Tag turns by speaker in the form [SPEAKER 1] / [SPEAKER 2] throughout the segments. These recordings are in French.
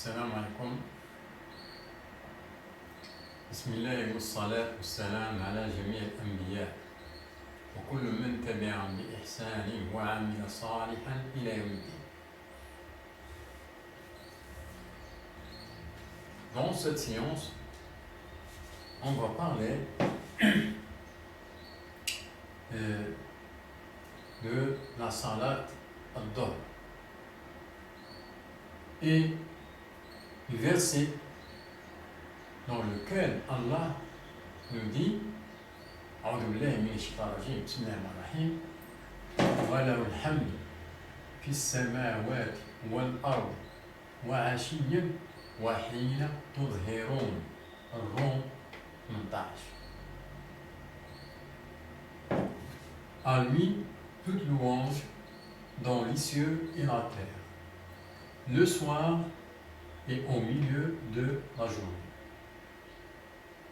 [SPEAKER 1] السلام عليكم. بسم الله والصلاة والسلام على جميع الأنبياء وكل من تبعهم بإحسان وعمل صالحا إلى يوم الدين. Dans cette séance, on va parler de la salat al-Dhuhr et du verset dans lequel Allah nous dit أعوذ بالله من الشيطان الرجيم بسم الله الرحمن الرحيم وله الحمد في السماوات والأرض وعشيا وحين تظهرون الروم 18. À lui toute louange dans les cieux et la terre, le soir et au milieu de la journée.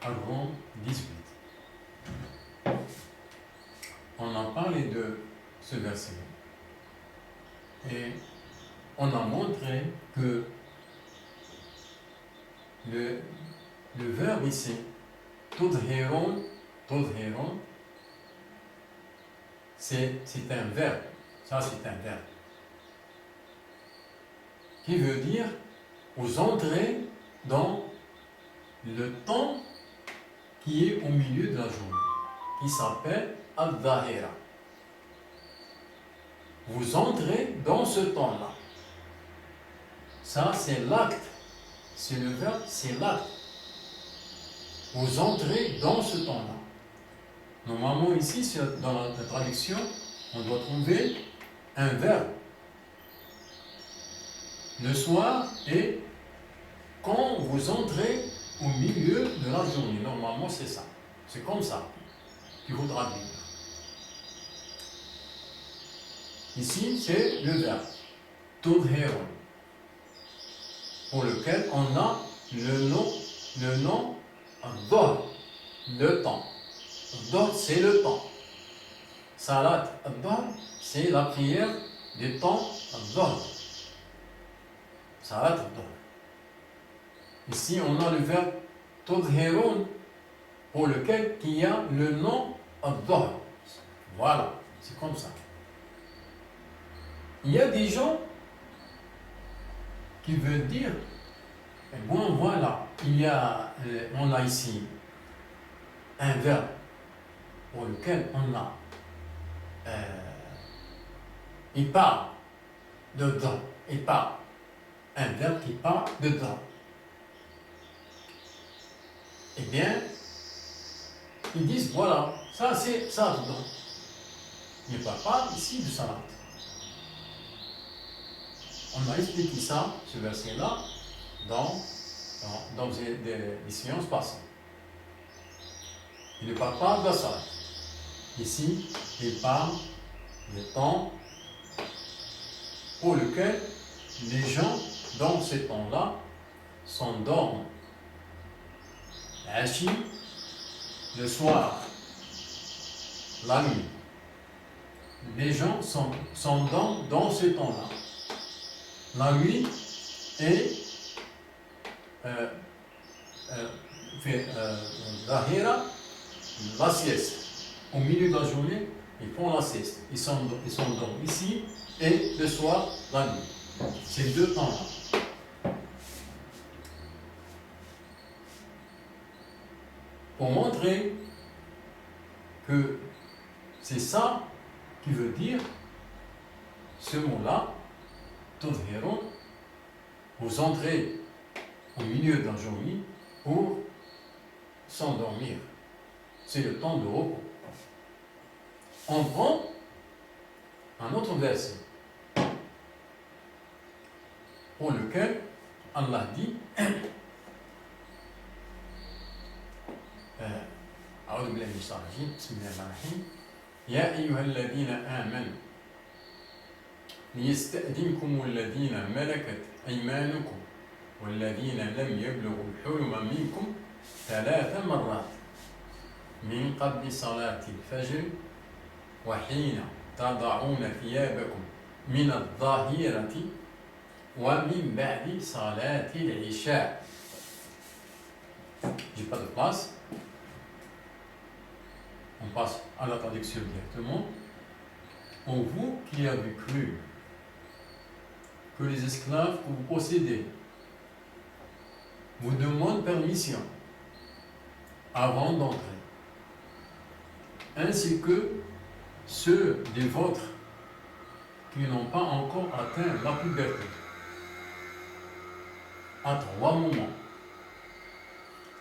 [SPEAKER 1] Al-Rum 18. On a parlé de ce verset et on a montré que le verbe ici, tudhirun, c'est un verbe. Ça, c'est un verbe qui veut dire vous entrez dans le temps qui est au milieu de la journée, qui s'appelle Al-Dhahira. Vous entrez dans ce temps-là. Ça, c'est l'acte. C'est le verbe, c'est l'acte. Vous entrez dans ce temps-là. Normalement, ici, dans la traduction, on doit trouver un verbe. Le soir et quand vous entrez au milieu de la journée. Normalement, c'est ça. C'est comme ça qu'il faudra dire. Ici, c'est le verbe tudhirun, pour lequel on a le nom Dhuhr, le temps. Dhuhr, c'est le temps. Salat Dhuhr, c'est la prière du temps Dhuhr. Salat Dhuhr. Ici, on a le verbe tudhirun, pour lequel il y a le nom Dhuhr. Voilà, c'est comme ça. Il y a des gens qui veulent dire, bon voilà, on a ici un verbe pour lequel on a, il parle de Dhuhr, il parle, un verbe qui parle de Dhuhr. Eh bien, ils disent voilà, ça c'est ça dedans. Il ne parle pas ici de salat. On a expliqué ça, ce verset-là, dans des séances passées. Il ne parle pas de la salat. Ici, il parle du temps pour lequel les gens, dans ce temps-là, s'endorment. Ashi, le soir, la nuit. Les gens s'endorment dans ce temps-là. La nuit et la sieste. Au milieu de la journée, ils font la sieste. Ils s'endorment ici et le soir, la nuit. Ces deux temps-là. Pour montrer que c'est ça qui veut dire ce mot-là, tudhirun, vous entrez au milieu d'un journée pour s'endormir. C'est le temps de repos. On prend un autre verset pour lequel Allah dit أعوذ بالله من الشيطان الرجيم بسم الله الرحمن الرحيم يا أيها الذين آمنوا ليستأذنكم الذين ملكت أيمانكم والذين لم يبلغوا الحلم منكم 3 مرات من قبل صلاة الفجر وحين تضعون ثيابكم من الظاهرة ومن بعد صلاة العشاء. J'ai pas de place. On passe à la traduction directement. Pour vous qui avez cru que les esclaves que vous possédez vous demandent permission avant d'entrer, ainsi que ceux des vôtres qui n'ont pas encore atteint la puberté, à 3 moments,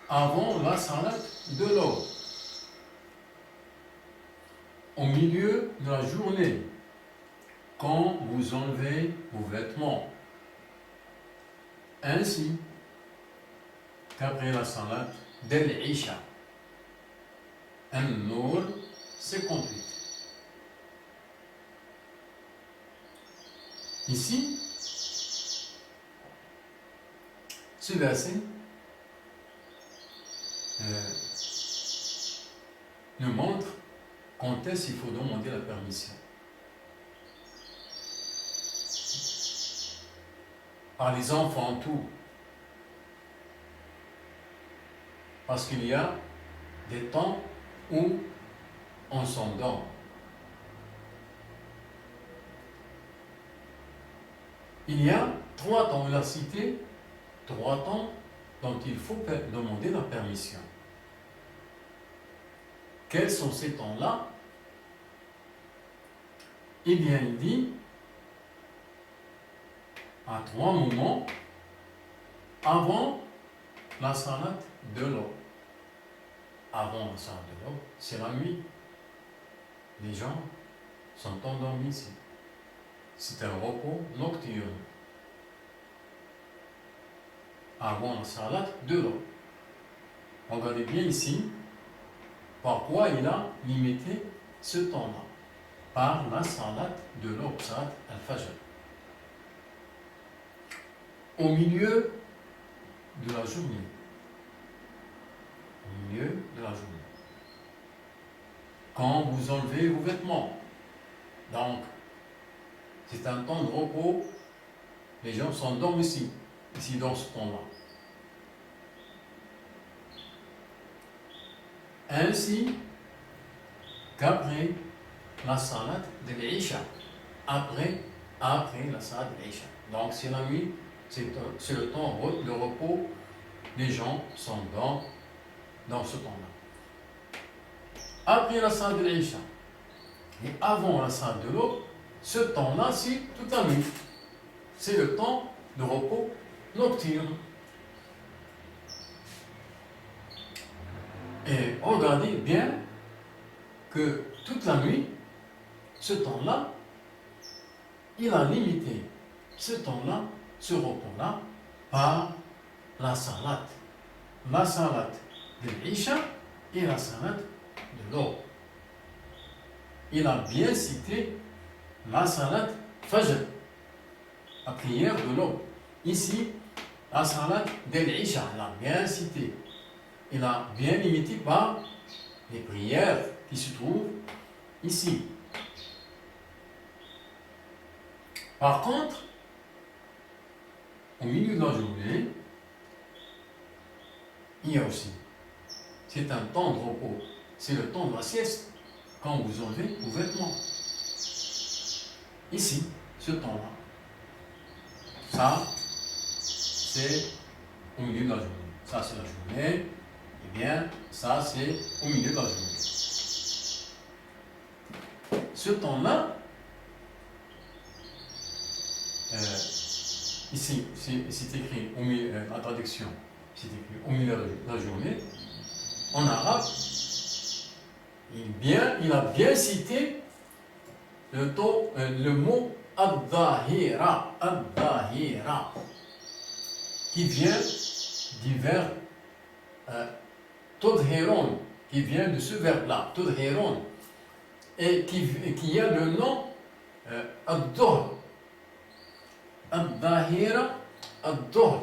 [SPEAKER 1] avant la salat de l'aube, au milieu de la journée, quand vous enlevez vos vêtements, ainsi qu'après la salat de l'Isha. An-Nur 58. Ici, ce verset nous montre quand est-ce qu'il faut demander la permission. Par les enfants, tout. Parce qu'il y a des temps où on s'endort. Il y a 3 temps, on l'a cité, 3 temps dont il faut demander la permission. Quels sont ces temps-là? Eh bien, il dit à 3 moments avant la salat de l'aube. Avant la salat de l'aube, c'est la nuit. Les gens sont endormis ici. C'est un repos nocturne. Avant la salat de l'aube. Regardez bien ici, par quoi il a limité ce temps-là. Par la salat de l'aube, salat al-fajr. Au milieu de la journée. Au milieu de la journée. Quand vous enlevez vos vêtements. Donc, c'est un temps de repos. Les gens s'endorment ici dans ce temps-là. Ainsi qu'après la salat de l'Isha. Après la salat de l'Isha. Donc, c'est la nuit. C'est le temps de repos, les gens s'endorment dans ce temps-là. Après la salat de l'Isha et avant la salat de l'aube, ce temps-là, c'est toute la nuit. C'est le temps de repos nocturne. Et regardez bien que toute la nuit, ce temps-là, il a limité ce temps-là, ce repos-là, par la salat. La salat de l'Isha et la salat de l'aube. Il a bien cité la salat Fajr, la prière de l'aube. Ici, la salat de l'Isha, il a bien cité. Il a bien limité par les prières qui se trouvent ici. Par contre, au milieu de la journée, il y a aussi, c'est un temps de repos, c'est le temps de la sieste, quand vous enlevez vos vêtements. Ici, ce temps-là, ça, c'est au milieu de la journée. Ça, c'est la journée, eh bien, ça, c'est au milieu de la journée. Ce temps-là, ici, c'est écrit, la traduction, c'est écrit au milieu de la journée. En arabe, il a bien cité le mot ad-dhahira, qui vient du verbe tudhiron, qui vient de ce verbe-là, tudhiron, et qui a le nom ad-dhuhr. Ad-dhahira, ad-dhuhr,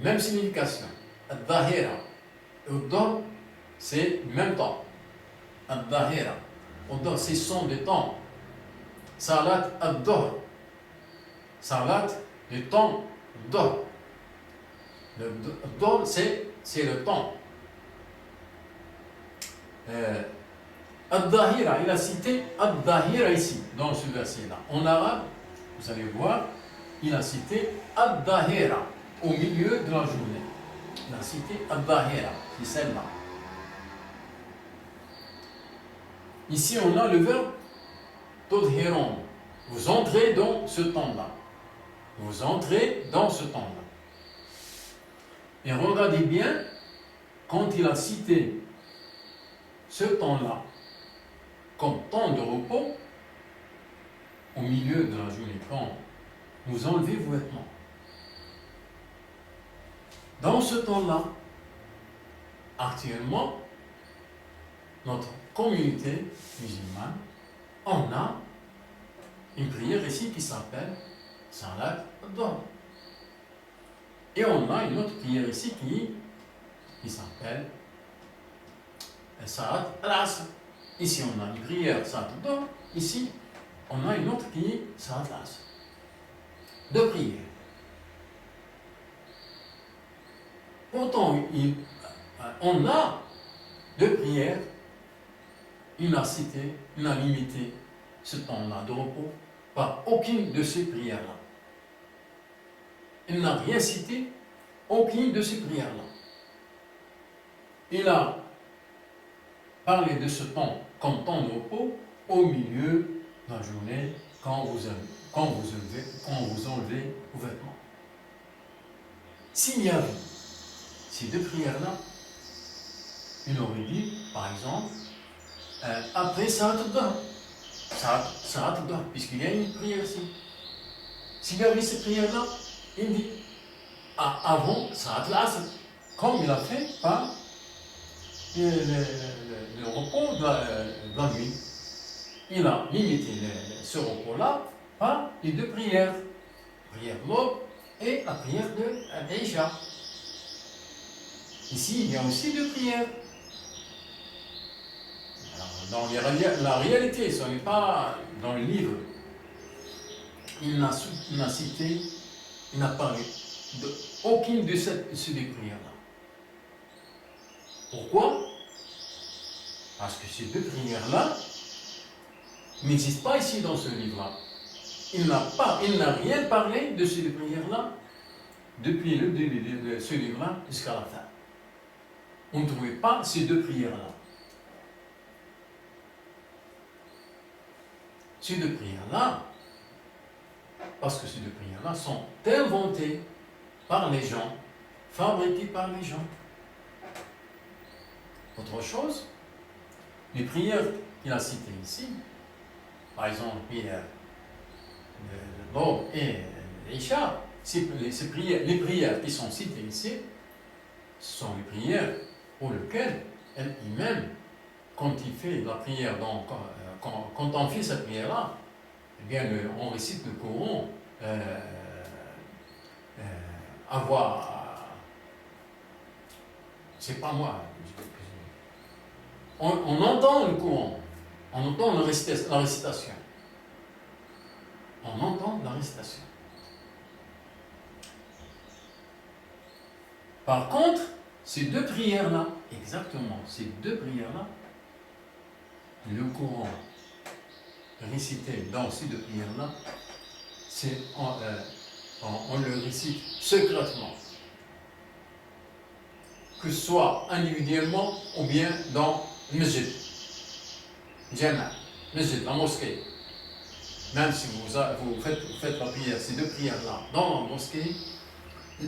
[SPEAKER 1] même signification. Ad-dhahira, ad-dhuhr, c'est même temps. Ad-dhahira, ad-dhuhr, ce sont des temps. Salat ad-dhuhr, salat le temps d'or. Le d'or, c'est le temps. Ad-Dahira, il a cité Ad-Dahira ici, dans ce verset-là. En arabe, vous allez voir, il a cité Ad-Dahira au milieu de la journée. Il a cité Ad-Dahira, c'est celle-là. Ici, on a le verbe Todhiron. Vous entrez dans ce temps-là. Vous entrez dans ce temps-là. Et regardez bien, quand il a cité ce temps-là comme temps de repos, au milieu de la journée, quand vous enlevez vos vêtements. Dans ce temps-là, actuellement, notre communauté musulmane, on a une prière ici qui s'appelle Salat ad-Duha. Et on a une autre prière ici qui s'appelle Salat al-Asr. Ici, on a une prière Salat ad-Duha. Ici, on a une autre qui est Salat al-Asr. Deux prières. Pourtant, on a deux prières. Il a cité, il a limité ce temps-là de repos par aucune de ces prières-là. Il n'a rien cité, aucune de ces prières-là. Il a parlé de ce temps comme temps de repos au milieu de la journée quand vous enlevez vos vêtements. S'il y avait ces deux prières-là, il aurait dit, par exemple, après Salat ad-Duha. Salat ad-Duha, puisqu'il y a une prière ici. S'il y avait cette prière-là, il dit avant Salat al-Asr, comme il a fait par le repos de la nuit. Il a limité ce repos-là par les deux prières. La prière de l'aube et la prière de l'Isha. Ici, il y a aussi deux prières. Dans la réalité, ce n'est pas dans le livre. Il n'a cité, il n'a parlé d'aucune de ces deux prières-là. Pourquoi? Parce que ces deux prières-là n'existent pas ici dans ce livre-là. Il n'a rien parlé de ces deux prières-là depuis le début de ce livre-là jusqu'à la fin. On ne trouvait pas ces deux prières-là. Ces deux prières-là, parce que ces deux prières-là sont inventées par les gens, fabriquées par les gens. Autre chose, les prières qu'il a citées ici, par exemple, de l'aube et l'Isha, les prières qui sont citées ici, ce sont les prières pour lesquelles l'imam, quand il fait la prière, quand on fait cette prière-là, eh bien, on récite le Coran, c'est pas moi, on entend le Coran, on entend la récitation. On entend la récitation. Par contre, ces deux prières-là, exactement, ces deux prières-là, le Coran récité dans ces deux prières-là, on le récite secrètement. Que ce soit individuellement ou bien dans le masjid, la mosquée. Même si vous faites la prière, ces deux prières-là dans la mosquée,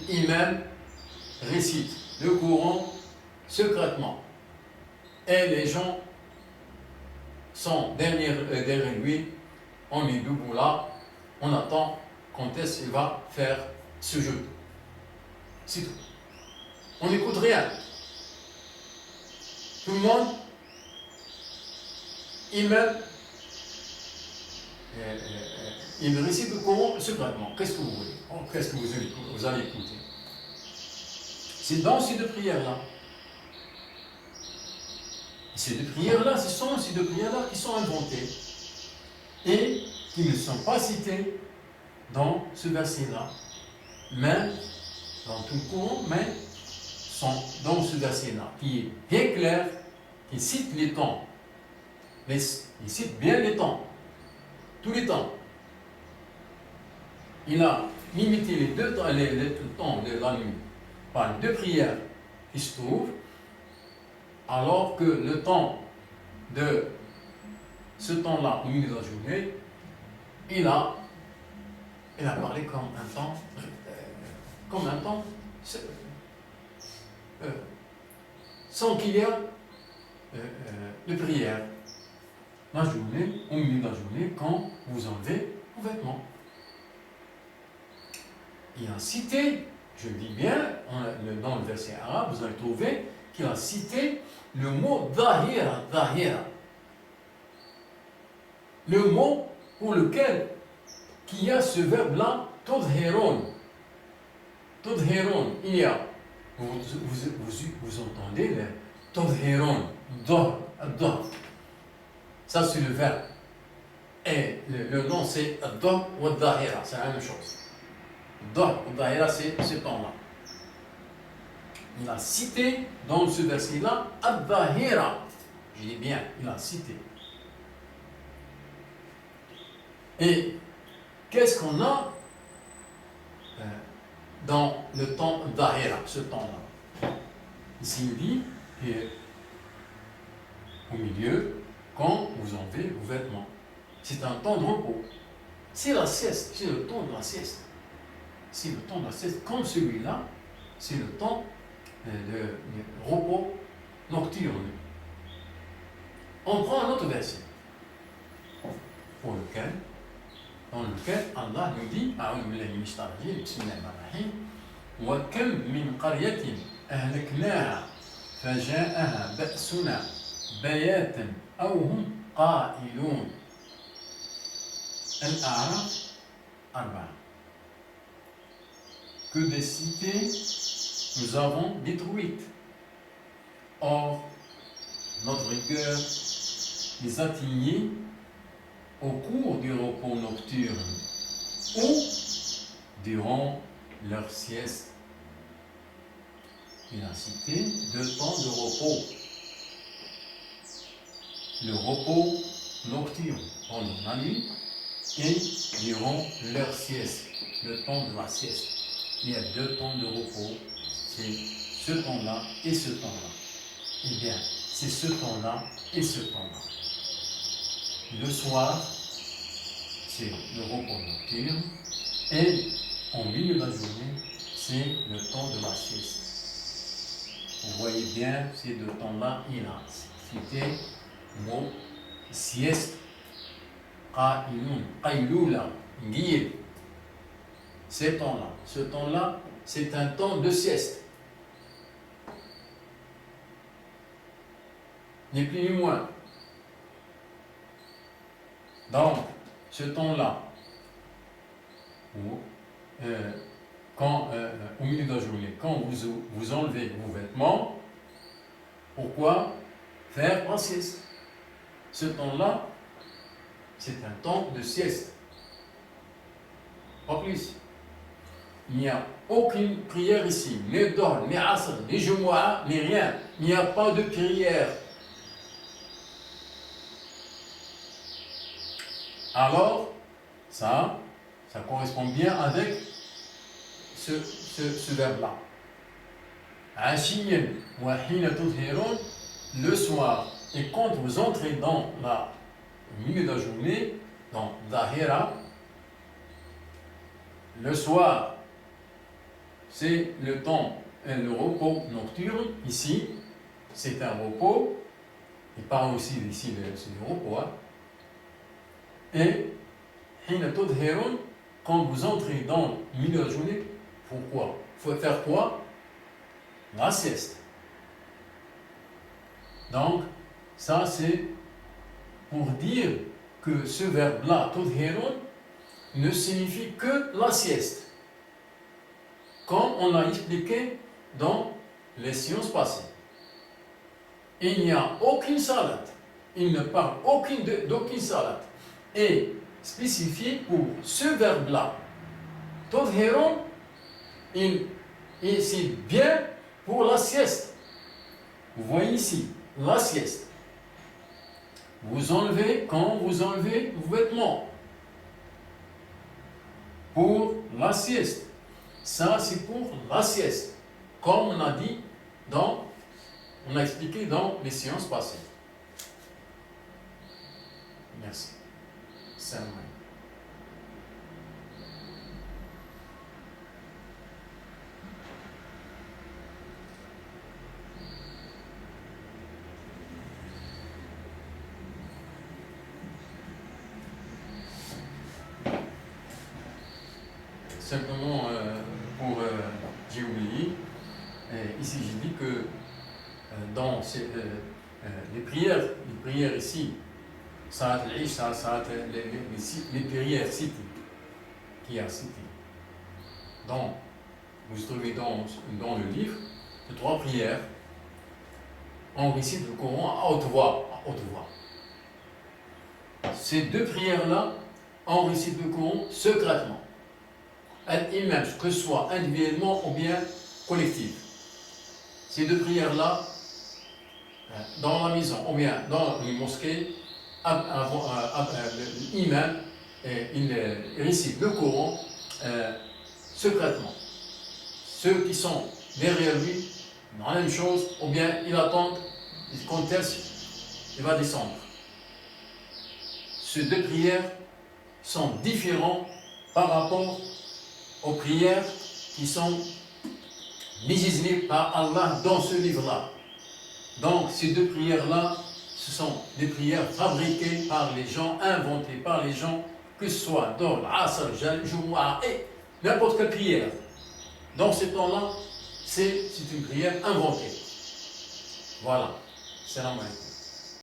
[SPEAKER 1] l'imam récite le Coran secrètement. Et les gens sont derrière lui, on est debout là, on attend quand est-ce qu'il va faire ce jeu. C'est tout. On n'écoute rien. Tout le monde, imam, il récite le Coran secrètement. Qu'est-ce que vous voulez? Qu'est-ce que vous allez écouter? C'est dans ces deux prières-là. Ces deux prières-là, ce sont ces deux prières-là qui sont inventées et qui ne sont pas citées dans ce verset-là. mais dans tout le courant, mais sont dans ce verset-là, qui est bien clair, qui cite les temps. Il cite bien les temps, tous les temps. Il a limité les deux temps, les temps de la nuit par deux prières qui se trouvent, alors que le temps de ce temps-là, au milieu de la journée, il a parlé comme un temps, sans qu'il y ait de prière. La journée, au milieu de la journée, quand vous enlevez vos vêtements. Il a cité, je dis bien, dans le verset arabe, vous allez trouver qu'il a cité le mot dahira. Le mot pour lequel il y a ce verbe-là, todheron. Todheron, il y a, vous entendez le todheron, dor. Ça, c'est le verbe. Et le nom, c'est dor ou dahira, c'est la même chose. Dor ou dahira, c'est ce temps-là. Il a cité dans ce verset-là ad-dahira. Je dis bien, il a cité. Et qu'est-ce qu'on a dans le temps d'Ahira, ce temps-là? Ici, il dit au milieu, quand vous enlevez vos vêtements. C'est un temps de repos. C'est la sieste, c'est le temps de la sieste. C'est le temps de la sieste, comme celui-là, c'est le temps de repos nocturne. On prend un autre verset, dans lequel Allah nous dit وَكَمْ مِنْ قَرْيَةٍ أَهْلَكْنَاهَا فَجَاءَهَا بَأْسُنَا بَيَاتًا أَوْ هُمْ قَائِلُونَ. Al-A'raf 4. Que des cités nous avons détruites. Or, notre rigueur les atteignait au cours du repos nocturne ou durant leur sieste. Il a cité 2 temps de repos. Le repos nocturne pendant la nuit et durant leur sieste, le temps de la sieste. Il y a 2 temps de repos, c'est ce temps-là et ce temps-là. Eh bien, c'est ce temps-là et ce temps-là. Le soir, c'est le repos nocturne, et en milieu de la journée, c'est le temps de la sieste. Vous voyez bien, ces 2 temps-là, il a cité le mot sieste, qaïloula, guille. Ce temps-là, c'est un temps de sieste. Ni plus ni moins. Donc, ce temps-là, au milieu de la journée, quand vous enlevez vos vêtements, pourquoi faire la sieste? Ce temps-là, c'est un temps de sieste. Pas plus. Il n'y a aucune prière ici, ni Dohr, ni Asr, ni Jumu'ah, ni rien. Il n'y a pas de prière. Alors, ça correspond bien avec ce verbe-là. Ashiyan wa hina tudhirun, le soir. Et quand vous entrez dans le milieu de la journée, dans Dahira, le soir, c'est le temps, le repos nocturne. Ici, c'est un repos. Il parle aussi ici c'est du repos. Et hina tudhirun, quand vous entrez dans le milieu de la journée, pourquoi? Il faut faire quoi? La sieste. Donc, ça c'est pour dire que ce verbe-là, tudhirun, ne signifie que la sieste. Comme on a expliqué dans les séances passées. Il n'y a aucune salade. Il ne parle d'aucune salade. Et spécifié pour ce verbe-là, tudhirun, et c'est bien pour la sieste. Vous voyez ici, la sieste. Vous enlevez, quand vous enlevez vos vêtements, pour la sieste. Ça, c'est pour la sieste. Comme on a dit, on a expliqué dans les séances passées. Merci. Salam. Simplement, j'ai oublié, ici j'ai dit que dans les prières ici, ça les prières citées, qui a cité. Donc, vous trouvez dans le livre de 3 prières, on récite le Coran à haute voix. Ces 2 prières-là, on récite le Coran secrètement. L'imam, que ce soit individuellement ou bien collectif. Ces 2 prières-là, dans la maison ou bien dans les mosquées, l'imam, il récite le Coran secrètement. Ceux qui sont derrière lui, dans la même chose, ou bien ils attendent, ils contestent, il va descendre. Ces 2 prières sont différentes par rapport aux prières qui sont législées par Allah dans ce livre-là. Donc, ces 2 prières-là, ce sont des prières fabriquées par les gens, inventées par les gens, que ce soit dans l'Asr, Jumu'ah et n'importe quelle prière. Dans ce temps-là, c'est une prière inventée. Voilà. Salam alaikum.